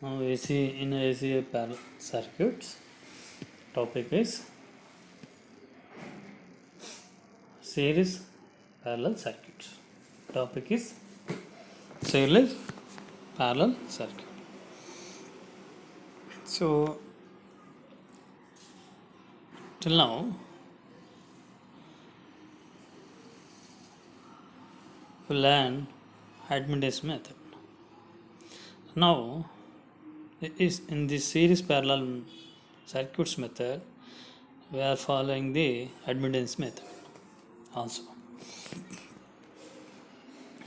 Now AC parallel circuits. Topic is series parallel circuits. Topic is series parallel circuit. So till now we learn admittance method. Now is in this series parallel circuits method we are following the admittance method also.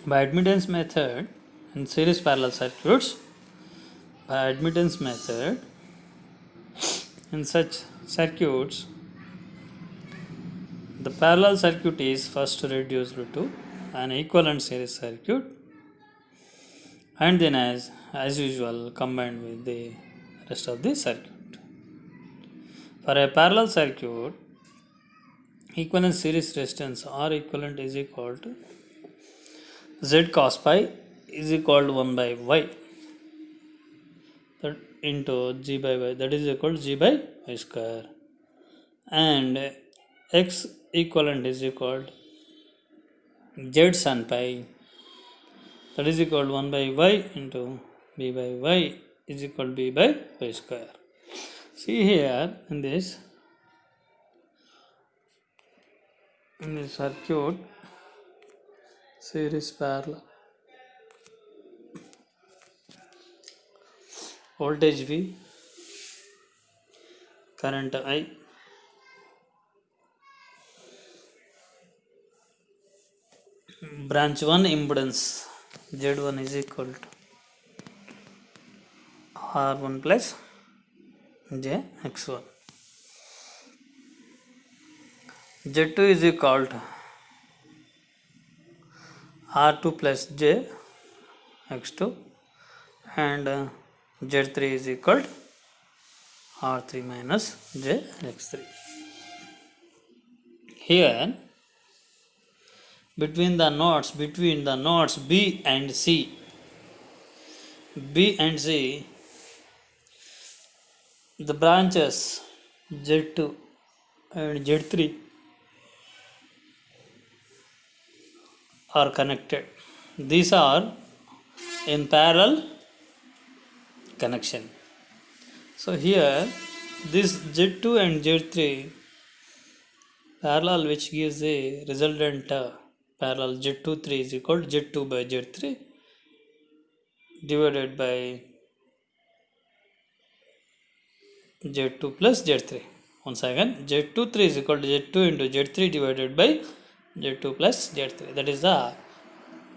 By admittance method in series parallel circuits, by admittance method in such circuits, the parallel circuit is first reduced to an equivalent series circuit and then as usual combined with the rest of the circuit. For a parallel circuit, equivalent series resistance R equivalent is equal to Z cos pi is equal to 1 by Y that into G by Y, that is equal to G by Y square, and X equivalent is equal to Z sin pi, that is equal to 1 by Y into B by Y is equal to B by Y square. See here in this circuit series parallel, voltage V, current I, branch 1 impedance Z1 is equal to R1 plus JX1, Z2 is equal to R2 plus JX2, and Z3 is equal to R3 minus JX3. Here between the nodes B and C, the branches Z2 and Z3 are connected. These are in parallel connection. So here this Z2 and Z3 parallel, which gives the resultant parallel Z23 is equal to Z2 by Z3 divided by Z2 plus Z3. Once again, Z23 is equal to Z2 into Z3 divided by Z2 plus Z3. That is the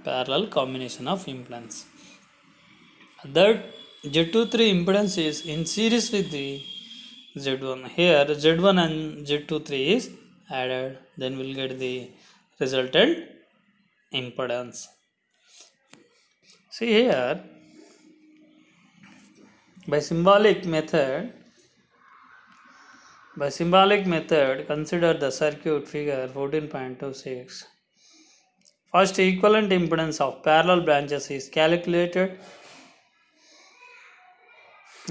parallel combination of impedance. That Z23 impedance is in series with the Z1. Here Z1 and Z23 is added, then we'll get the resultant impedance. See here, by symbolic method, consider the circuit figure 14.26. First, equivalent impedance of parallel branches is calculated,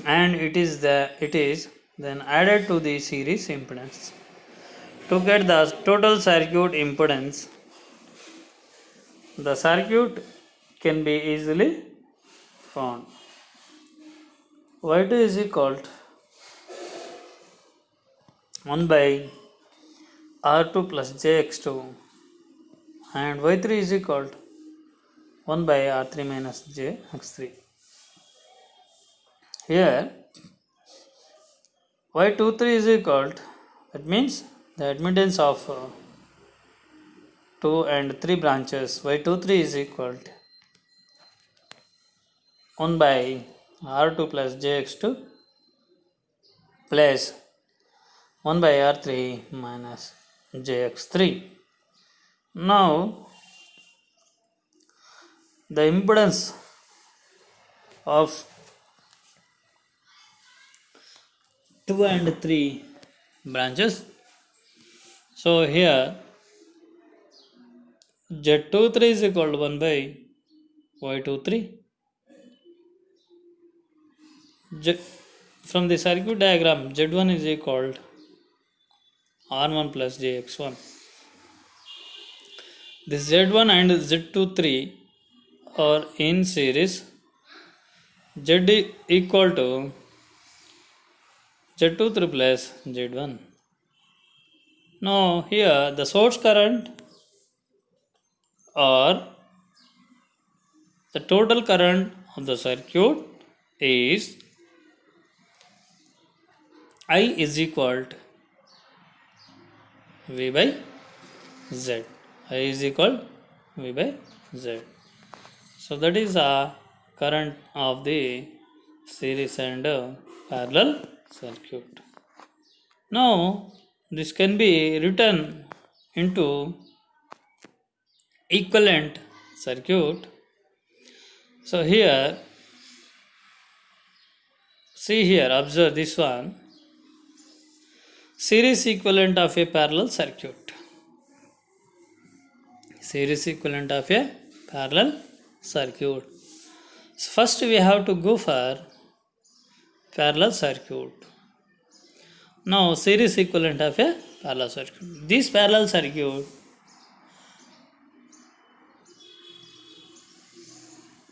and it is then added to the series impedance. To get the total circuit impedance, the circuit can be easily found. Y2 is equal to 1 by R2 plus JX2, and Y3 is equal to 1 by R3 minus JX3. Here Y23 is equal to, that means the admittance of 2 and 3 branches, Y23 is equal to 1 by R2 plus JX2 plus 1 by R3 minus JX3. Now the impedance of 2 and 3 branches, so here Z23 is equal to 1 by Y23 from the circuit diagram, Z1 is equal to R1 plus JX1. This Z1 and Z23 are in series. Z equal to Z23 plus Z1. Now here the source current or the total current of the circuit is I is equal to V by Z. I is equal to V by Z. So that is a current of the series and parallel circuit. Now this can be written into equivalent circuit. So here, see here, observe this one, series equivalent of a parallel circuit. Series equivalent of a parallel circuit. So first we have to go for parallel circuit. Now series equivalent of a parallel circuit. This parallel circuit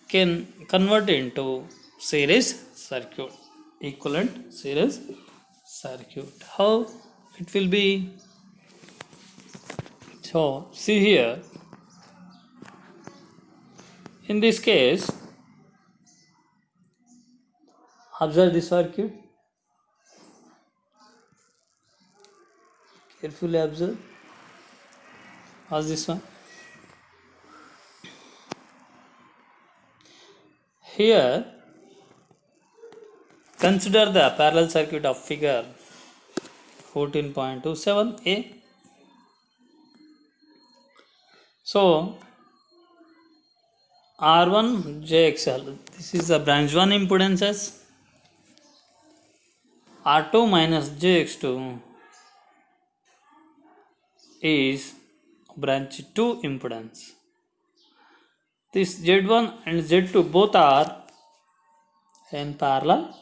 can convert into series circuit, equivalent series circuit. How it will be? So see here, in this case, observe the circuit, carefully observe. How's this one? Here, consider the parallel circuit of figure 14.27a. So, R1 JXL, this is the branch 1 impedances. R2 minus JX2 is branch 2 impedance. This Z1 and Z2 both are in parallel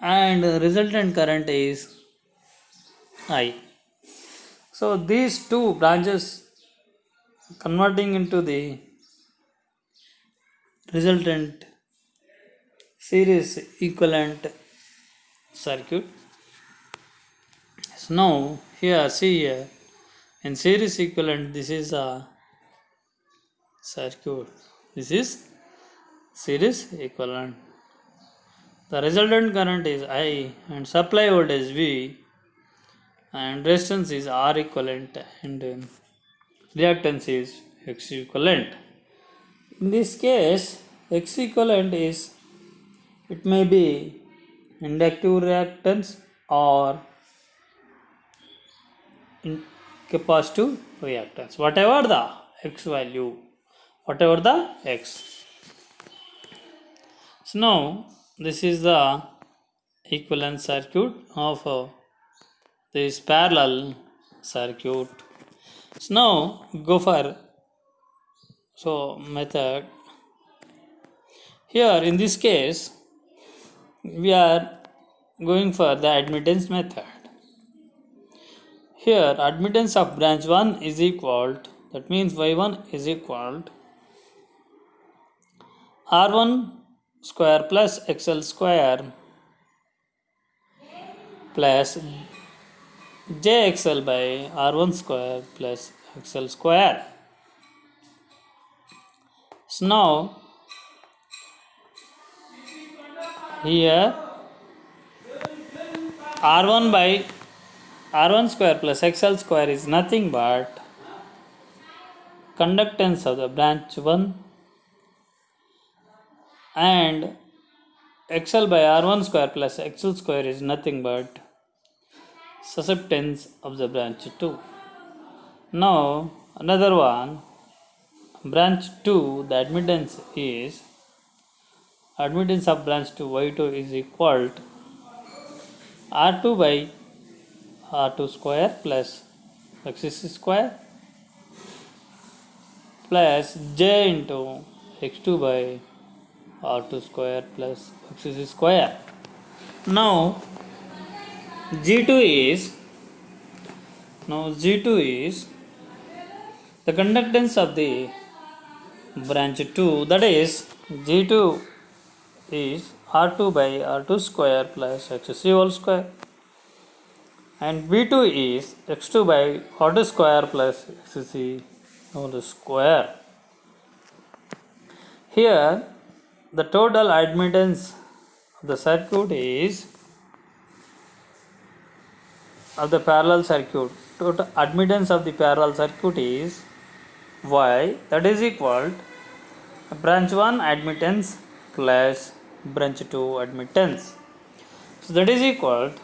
and resultant current is I. So these two branches converting into the resultant series equivalent circuit. So now here, see here, in series equivalent, this is a circuit, this is series equivalent. The resultant current is I and supply voltage V and resistance is R equivalent and reactance is X equivalent. In this case, X equivalent is, it may be inductive reactance or capacitive reactance, whatever the X value, whatever the X. So now this is the equivalent circuit of this parallel circuit. So now go for method. Here in this case we are going for the admittance method. Here admittance of branch 1 is equal to, that means Y1 is equal to R1 square plus XL square plus JXL by R1 square plus XL square. So now here R1 by R1 square plus XL square is nothing but conductance of the branch 1 and XL by R1 square plus XL square is nothing but susceptance of the branch 2. Now another one, branch 2, the admittance of branch 2 Y2 is equal to R2 by R2 square plus XC square plus J into X2 by R2 square plus XC square. Now G2 is the conductance of the branch 2, that is G2 is R2 by R2 square plus XC whole square, and B2 is X2 by R2 square plus XC whole square. Here the total admittance of the circuit is of the parallel circuit. Total admittance of the parallel circuit is Y, that is equal to branch 1 admittance plus branch 2 admittance. So that is equal to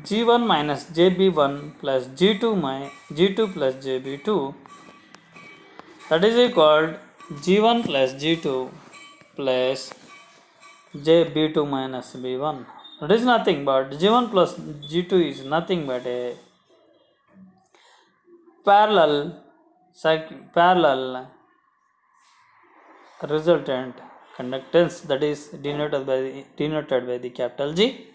G1 minus JB1 plus G2 plus JB2, that is equal to G1 plus G2 plus JB2 minus B1. That is nothing but G1 plus G2 is nothing but a parallel resultant conductance, that is denoted by the capital G,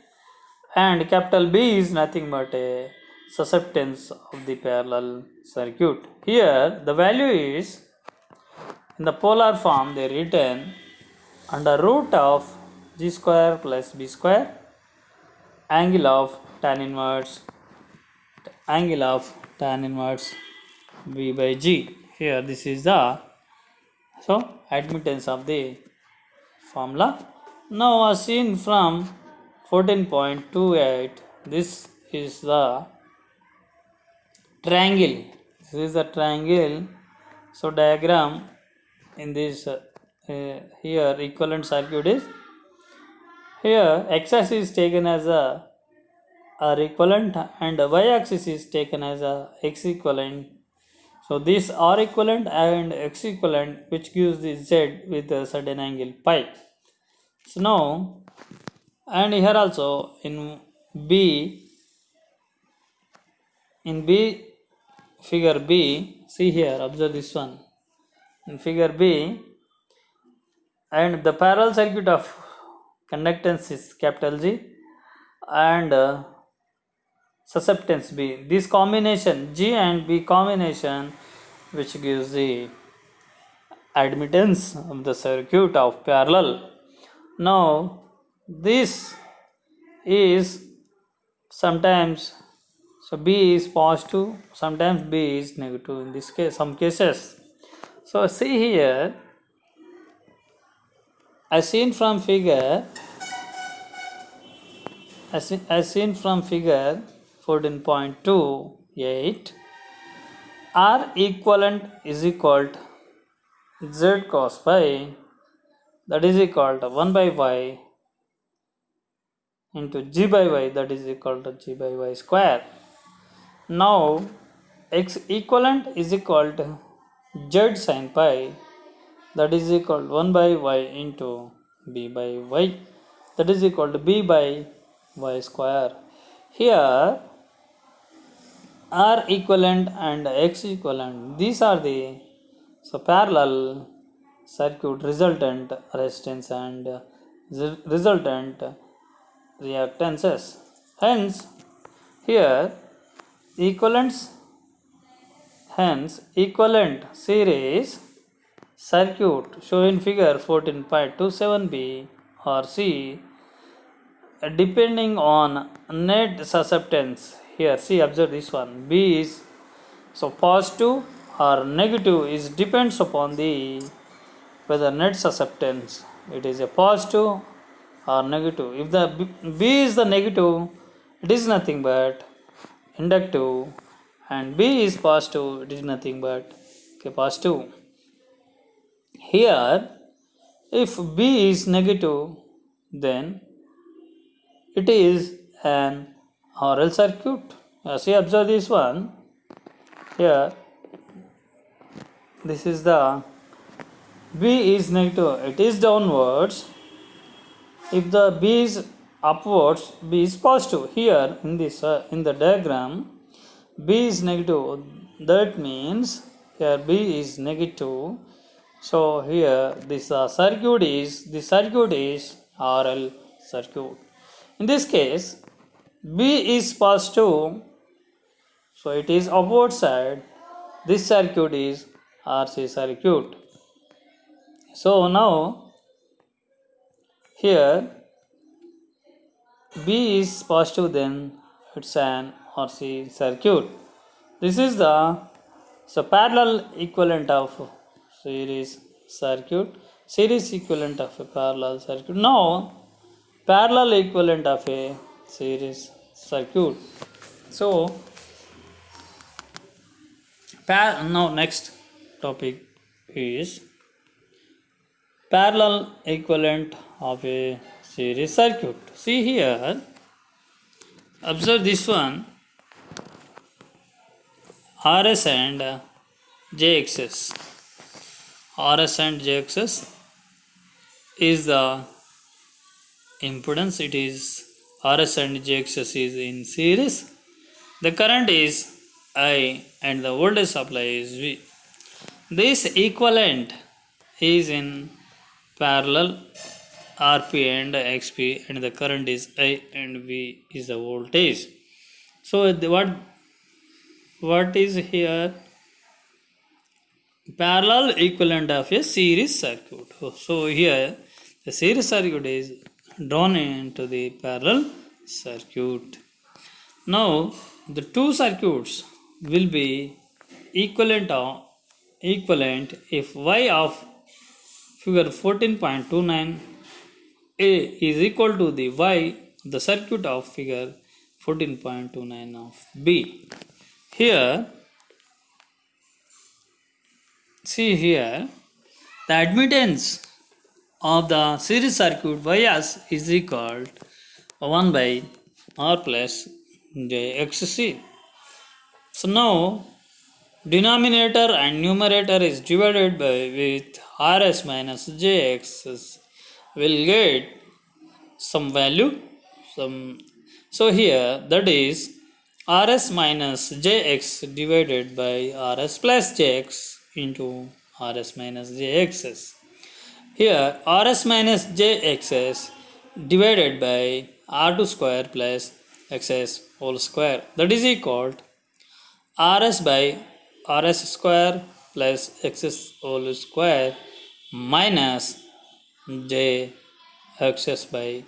and capital B is nothing but a susceptance of the parallel circuit. Here the value is in the polar form they written under root of G square plus B square angle of tan inverse B by G. Here this is the admittance of the formula. Now as seen from 14.28, this is the triangle. This is the triangle. So diagram in this here equivalent circuit is here x-axis is taken as a R equivalent and y axis is taken as a x equivalent. So this R equivalent and x equivalent which gives the z with a certain angle pi. So now, and here also in B figure B, see here, observe this one. In figure B, and the parallel circuit of conductance is capital G and susceptance B. This combination G and B combination which gives the admittance of the circuit of parallel. Now this is sometimes, so B is positive, sometimes B is negative in this case, some cases. So see here, as seen from figure 14.28, R equivalent is equal to Z cos pi, that is equal to 1 by y into G by y, that is equal to G by y square. Now X equivalent is equal to Z sin pi, that is equal to 1 by y into B by y, that is equal to B by y square. Here R equivalent and X equivalent, these are the parallel circuit resultant resistance and resultant reactances. Hence here equivalent series circuit shown in figure 14.27b or C, depending on net susceptance. Here see, observe this one, B is positive or negative is depends upon the whether net susceptance it is a positive or negative. If the B is the negative, it is nothing but inductive, and B is positive, it is nothing but capacitive. Here if B is negative, then it is an RL circuit. See, observe this one. Here this is the B is negative, it is downwards. If the B is upwards, B is positive. Here in this in the diagram, B is negative, that means here B is negative, So here this circuit is RL circuit. In this case, B is positive, so it is upward side. This circuit is RC circuit. So now here B is positive, then it's an RC circuit. This is the parallel equivalent of series circuit, series equivalent of a parallel circuit. Now parallel equivalent of a series circuit. So now next topic is parallel equivalent of a series circuit. See here, observe this one, RS and JXS. RS and JXS is the impedance. It is RS and JXS is in series. The current is I and the voltage supply is V. This equivalent is in parallel, RP and XP, and the current is I and V is the voltage. So what is here? Parallel equivalent of a series circuit. So here the series circuit is drawn into the parallel circuit. Now the two circuits will be equivalent if Y of figure 14.29a is equal to the Y, the circuit of figure 14.29 of B. Here, see here, the admittance of the series circuit Ys is equal to 1 by R plus JXC. So now denominator and numerator is divided by with RS minus JX will get some value. So here that is RS minus JX divided by RS plus JX into RS minus JXS. Here RS minus JXS divided by R2 square plus XS whole square, that is equal to RS by RS square plus XS whole square minus JXS by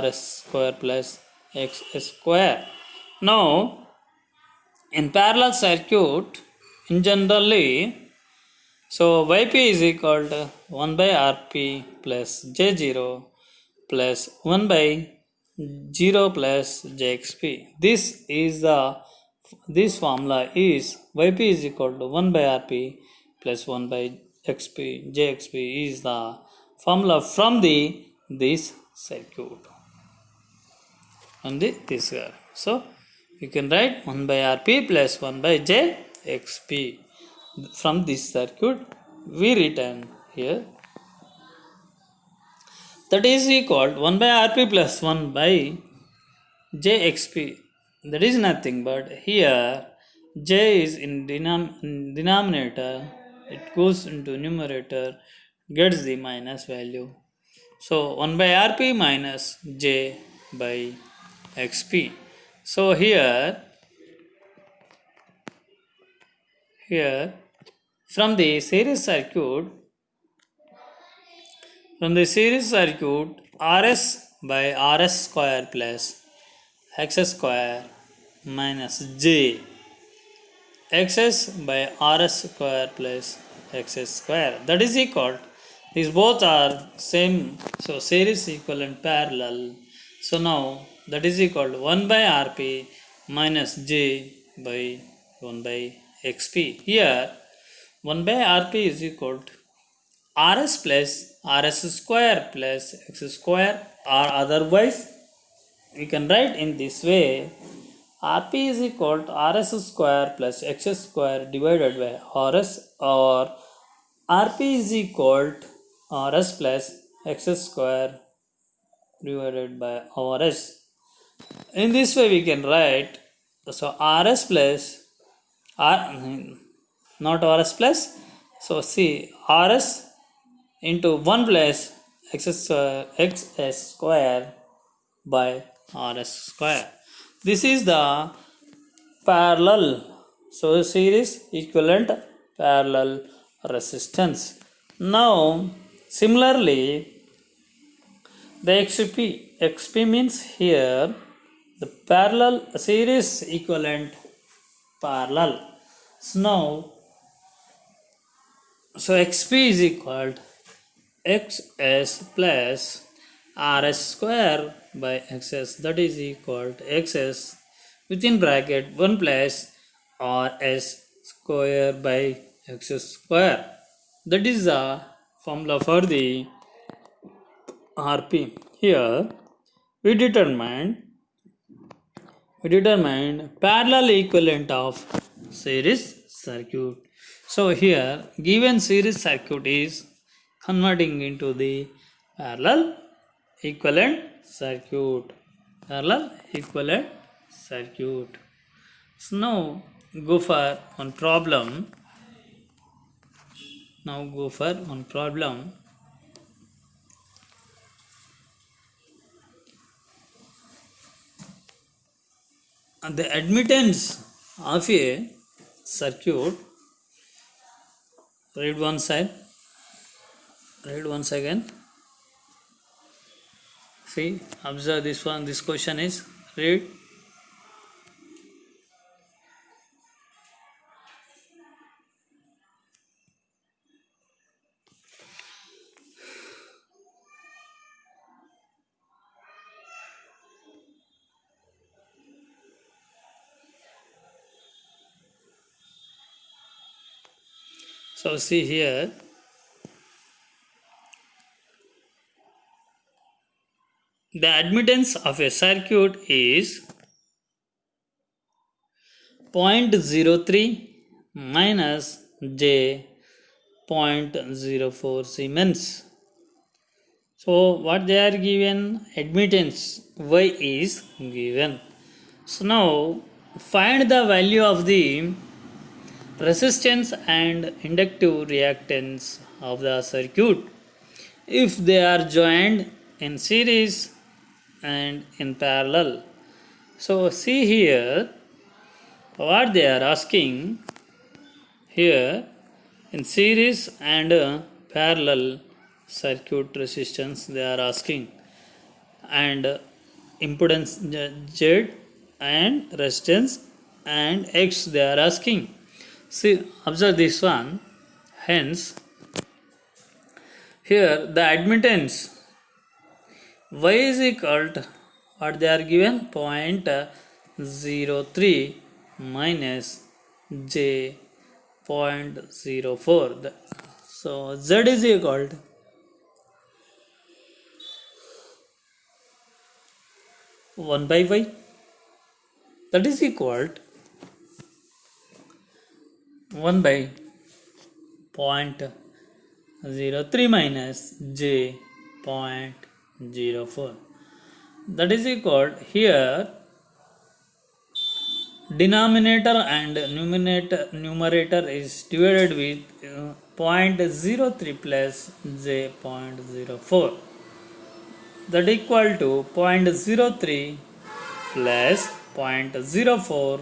RS square plus XS square. Now in parallel circuit, in generally, so Yp is equal to 1 by Rp plus J0 plus 1 by 0 plus Jxp. This formula is Yp is equal to 1 by Rp plus 1 by Jxp is the formula from this circuit and this here. So you can write 1 by Rp plus 1 by Jxp. From this circuit we written here, that is equal to 1 by Rp plus 1 by Jxp. That is nothing but here J is in denominator, it goes into numerator, gets the minus value. So 1 by Rp minus J by Xp. So here from the series circuit, RS by RS square plus XS square minus J XS by RS square plus XS square, that is equal, these both are same, so series equivalent parallel. So now that is equal to 1 by Rp minus J by 1 by Xp. Here 1 by Rp is equal to RS plus RS square plus X square, or otherwise we can write in this way, Rp is equal to RS square plus X square divided by RS, or Rp is equal to RS plus X square divided by RS. In this way we can write, so RS plus not RS plus, So see Rs into 1 plus xs square by Rs square. This is the parallel, so series equivalent parallel resistance. Now similarly the xp means here the parallel series equivalent parallel. So now xp is equal to xs plus rs square by xs, that is equal to xs within bracket 1 plus rs square by x square. That is the formula for the rp. Here we determined parallel equivalent of series circuit. So here given series circuit is converting into the parallel equivalent circuit. So now go for one problem. The admittance of a circuit, read once again. See, observe this one. This question is read. So see here, the admittance of a circuit is 0.03 minus j 0.04 Siemens. So what they are given, admittance Y is given. So now find the value of the resistance and inductive reactance of the circuit if they are joined in series and in parallel. So see here what they are asking here, in series and parallel circuit resistance they are asking, and impedance Z and resistance and X they are asking. See, observe this one. Hence here the admittance Y is equal to what they are given, 0.03 minus j 0.04. So Z is equal to 1 by Y, that is equal to 1 by 0.03 minus j 0.04, that is equal to, here denominator and numerator is divided with 0.03 plus j 0.04, that equal to 0.03 plus 0.04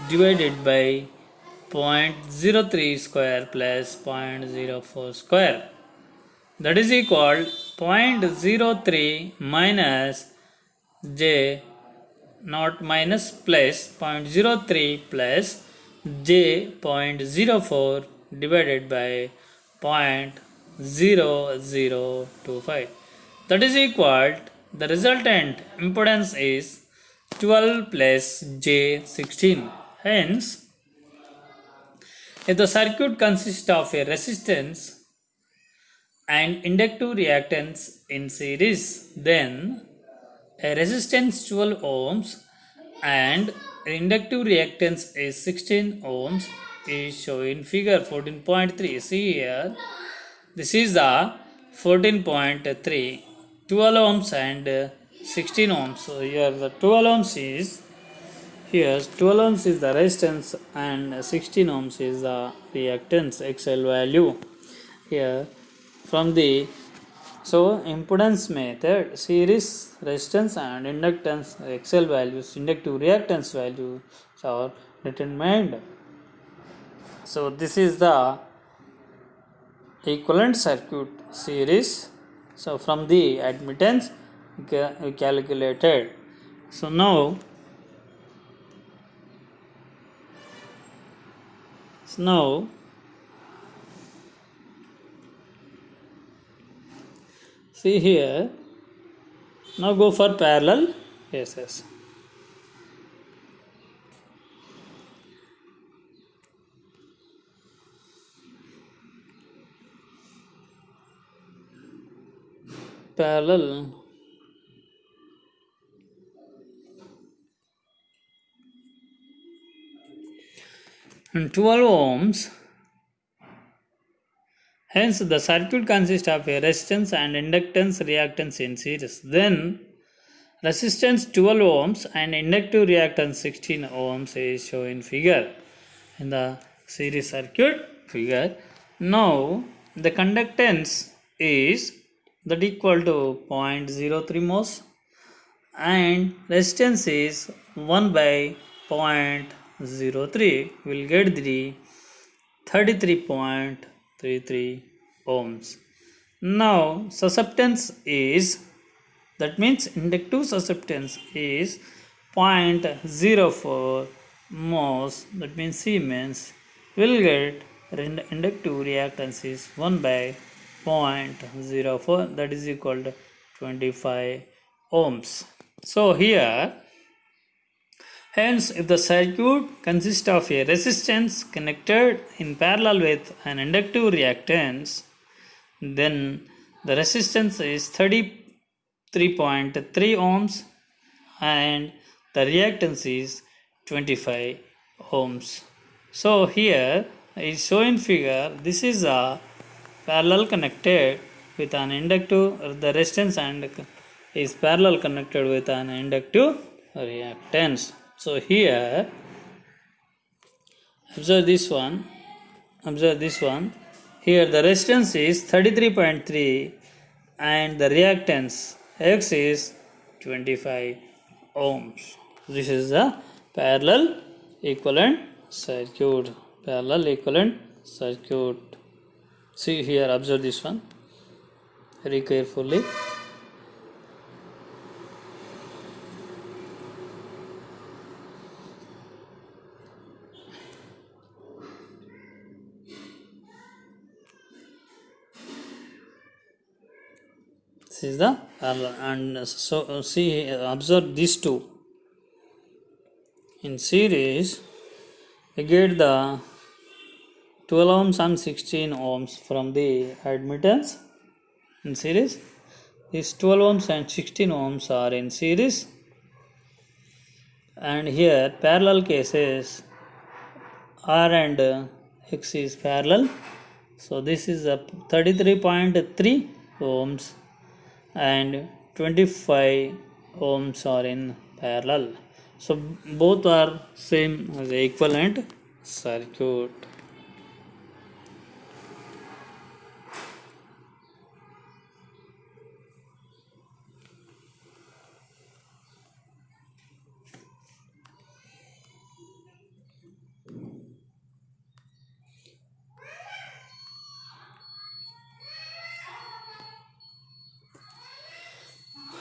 divided by 0.03 square plus 0.04 square, that is equal 0.03 minus j not minus plus 0.03 plus j 0.04 divided by 0.0025, that is equal, the resultant impedance is 12 plus j 16. Hence if the circuit consists of a resistance and inductive reactance in series, then a resistance 12 ohms and inductive reactance is 16 ohms is shown in figure 14.3. See here, this is the 14.3, 12 ohms and 16 ohms. So here the 12 ohms is Here 12 ohms is the resistance and 16 ohms is the reactance XL value. Here from the impedance method, series resistance and inductance XL values, inductive reactance values are determined. So this is the equivalent circuit series. So from the admittance we calculated. So now see here, now go for parallel cases. Parallel and 12 ohms. Hence, the circuit consists of a resistance and inductance reactance in series. Then, resistance 12 ohms and inductive reactance 16 ohms is shown in figure in the series circuit figure. Now, the conductance is that equal to 0.03 mhos and resistance is 1 by 0.03. We will get the 33.33 ohms. Now susceptance is, that means inductive susceptance is 0.04 mhos, that means Siemens. We'll get inductive reactance is 1 by 0.04, that is equal to 25 ohms. So here, hence, if the circuit consists of a resistance connected in parallel with an inductive reactance, then the resistance is 33.3 ohms and the reactance is 25 ohms. So here is shown in figure, this is a parallel connected with an inductive, the resistance and is parallel connected with an inductive reactance. So here, observe this one. Here the resistance is 33.3 and the reactance X is 25 ohms. This is the parallel equivalent circuit. See here, observe this one very carefully. This is the parallel, and so see, observe these two. In series, we get the 12 ohms and 16 ohms from the admittance in series. These 12 ohms and 16 ohms are in series, and here parallel cases R and X is parallel. So this is a 33.3 ohms and 25 ohms are in parallel. So both are same as the equivalent circuit.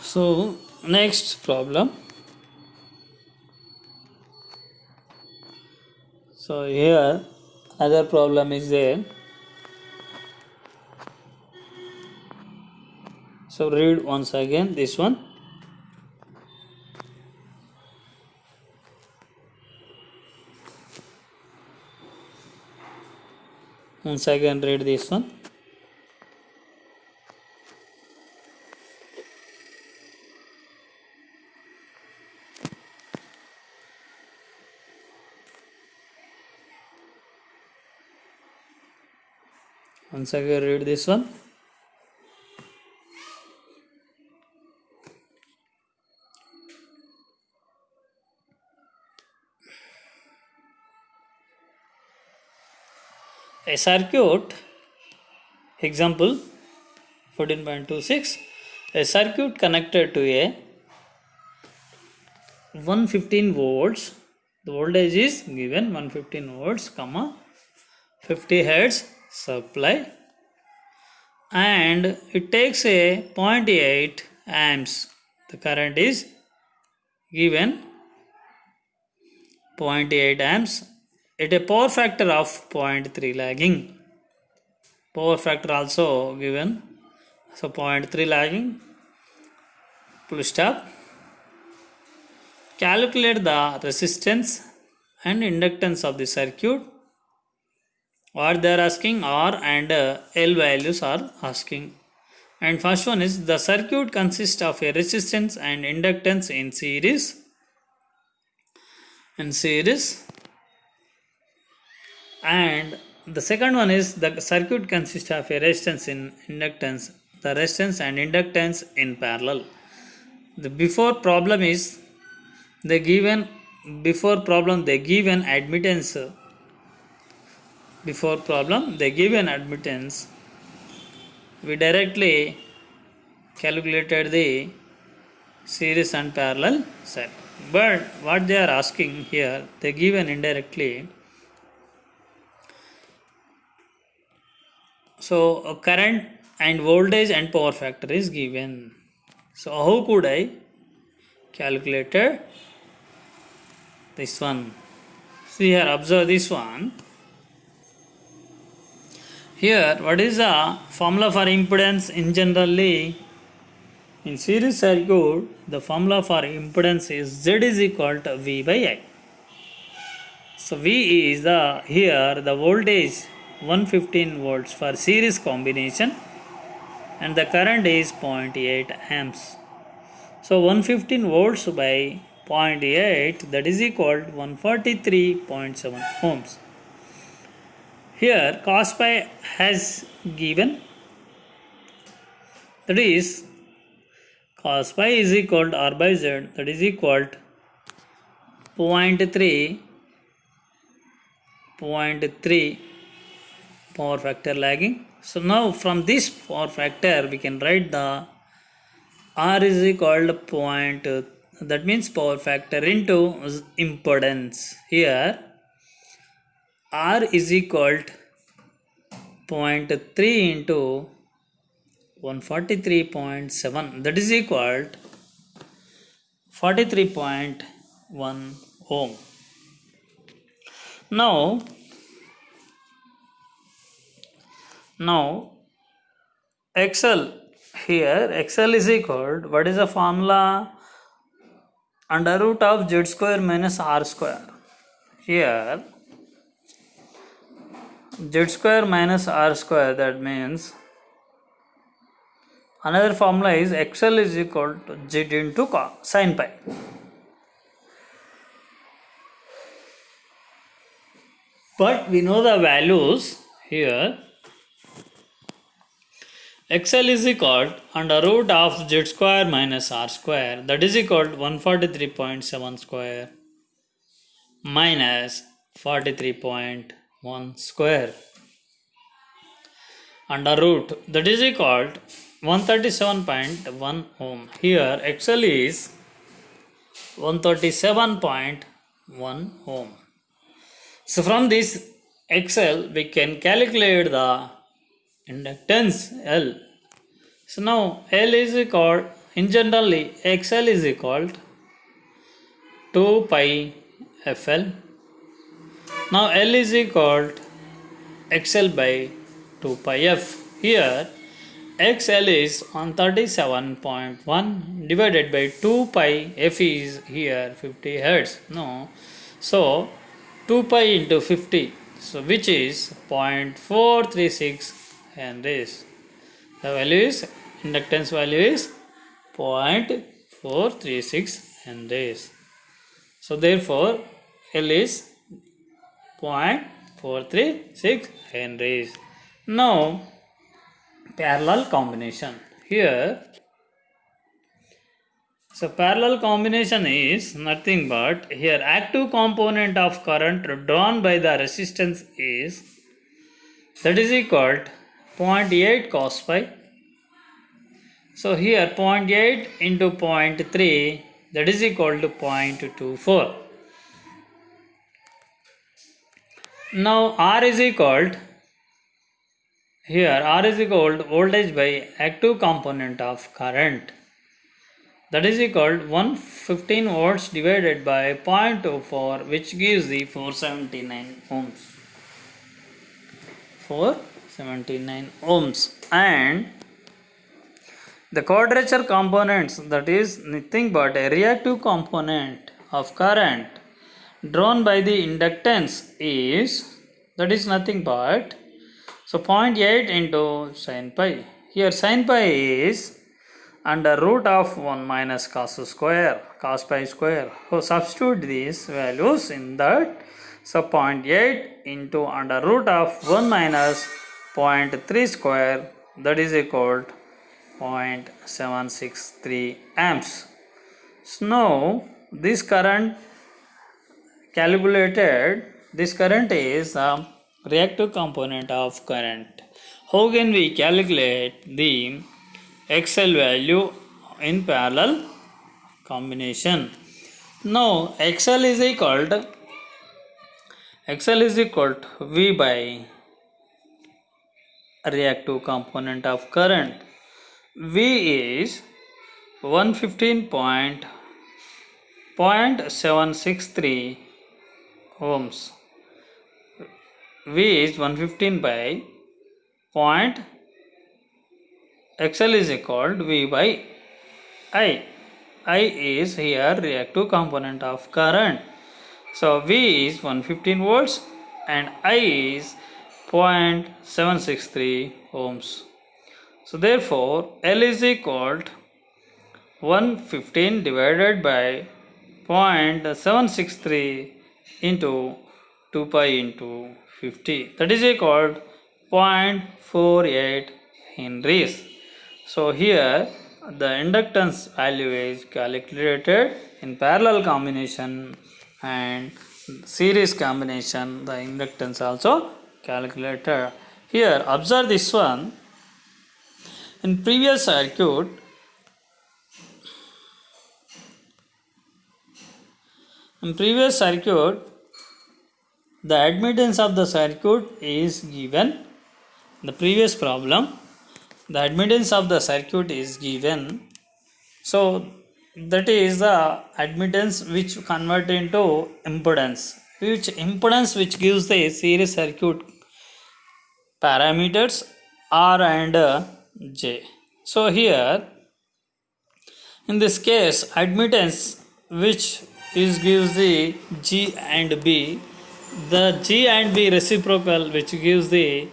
So next problem. So here other problem is there. So read once again this one. Once again read this one. Once again read this one. a circuit, example 14.26, a circuit connected to a 115 volts, the voltage is given 115 volts, 50 hertz supply, and it takes a 0.8 amps. The current is given 0.8 amps at a power factor of 0.3 lagging. Power factor also given, so 0.3 lagging, full stop. Calculate the resistance and inductance of the circuit. What they are asking, R and L values are asking. And first one is, the circuit consists of a resistance and inductance in series. And the second one is, the circuit consists of a resistance in inductance, the resistance and inductance in parallel. The before problem is, they given admittance. Before problem they give an admittance. We directly calculated the series and parallel set. But what they are asking here, they given indirectly. So current and voltage and power factor is given. So how could I calculated this one? See here, observe this one. Here, what is the formula for impedance in generally? In series circuit, the formula for impedance is Z is equal to V by I. So V is here the voltage 115 volts for series combination, and the current is 0.8 amps. So 115 volts by 0.8, that is equal to 143.7 ohms. Here cos pi has given, that is cos pi is equal to R by Z, that is equal to 0.3 power factor lagging. So now from this power factor we can write the R is equal to that means power factor into impedance. Here R is equal to 0.3 into 143.7, that is equal to 43.1 ohm. Now XL, here XL is equal to, what is the formula? Under root of Z square minus R square. Here Z square minus R square, that means another formula is XL is equal to Z into sin pi. But we know the values here. XL is equal to under root of Z square minus R square, that is equal to 143.7 square minus 43.1 square under root, that is equal to 137.1 ohm. Here XL is 137.1 ohm. So from this XL we can calculate the inductance L. So now L is equal, in generally XL is equal to 2 pi FL. Now L is equal to XL by 2 pi F. Here XL is 137.1 divided by 2 pi F is here 50 Hertz. No, so 2 pi into 50, so which is 0.436 Henries. The value is, inductance value is 0.436 Henries. So therefore L is 0.436 Henries. Now parallel combination. Here, so parallel combination is nothing but, here active component of current drawn by the resistance is that is equal to 0.8 cos pi. So here 0.8 into 0.3, that is equal to 0.24. Now R is equal to, here R is equal to voltage by active component of current, that is equal to 115 volts divided by 0.24, which gives the 479 ohms. 479 ohms. And the quadrature components, that is nothing but a reactive component of current drawn by the inductance is, that is nothing but, so 0.8 into sin pi. Here sin pi is under root of 1 minus cos pi square. So substitute these values in that. So 0.8 into under root of 1 minus 0.3 square, that is equal to 0.763 amps. So now this current calculated, this current is a reactive component of current. How can we calculate the XL value in parallel combination? Now XL is equal to V by reactive component of current. V is 115.763 ohms. V is 115 by point. XL is equal to V by I. I is here reactive component of current. So V is 115 volts and I is 0.763 ohms. So therefore L is equal to 115 divided by 0.763 into 2 pi into 50, that is equal to 0.48 henries. So here the inductance value is calculated in parallel combination and series combination, the inductance also calculated. Here observe this one. In previous circuit, the admittance of the circuit is given. The previous problem, the admittance of the circuit is given. So that is the admittance which convert into impedance, which gives the series circuit parameters R and J. So here in this case admittance which is gives the G and B, the G and B reciprocal which gives the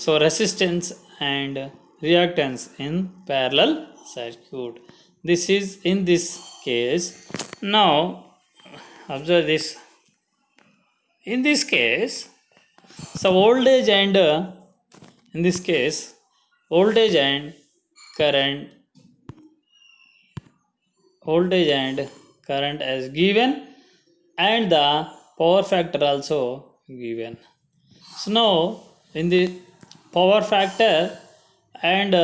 resistance and reactance in parallel circuit. This is in this case. Now observe this. In this case, so voltage and in this case voltage and current as given and the power factor also given. So now in the power factor and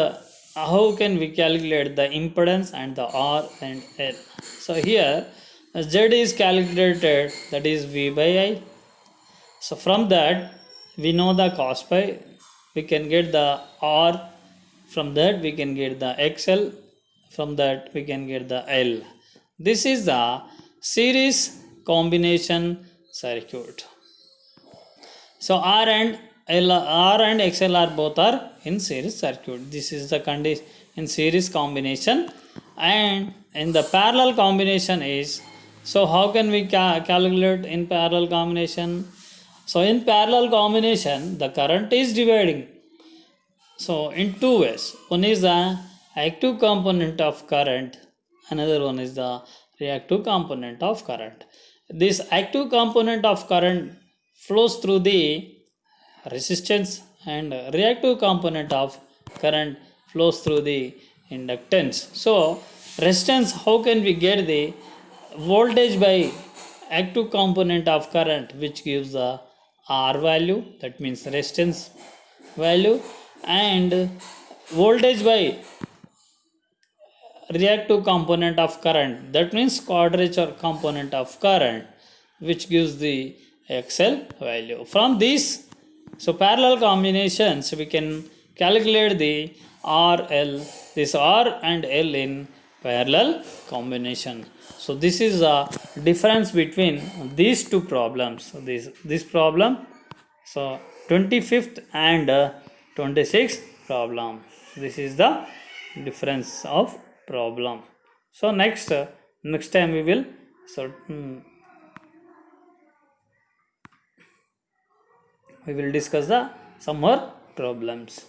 how can we calculate the impedance and the R and L? So here Z is calculated, that is V by I. So from that we know the cos pi, we can get the R, from that we can get the XL, from that we can get the L. This is the series combination circuit. So R and XL are both are in series circuit. This is the condition in series combination, and in the parallel combination is, so how can we calculate in parallel combination? So in parallel combination the current is dividing so in two ways. One is the active component of current, another one is the reactive component of current. This active component of current flows through the resistance and reactive component of current flows through the inductance. So resistance, how can we get the voltage by active component of current which gives the R value, that means resistance value and voltage by reactive component of current, that means quadrature component of current, which gives the XL value. From these, so parallel combinations, we can calculate the RL, this R and L in parallel combination. So this is the difference between these two problems. So this problem, so 25th and 26th problem, this is the difference of problem. So next time we will, so we will discuss the some more problems.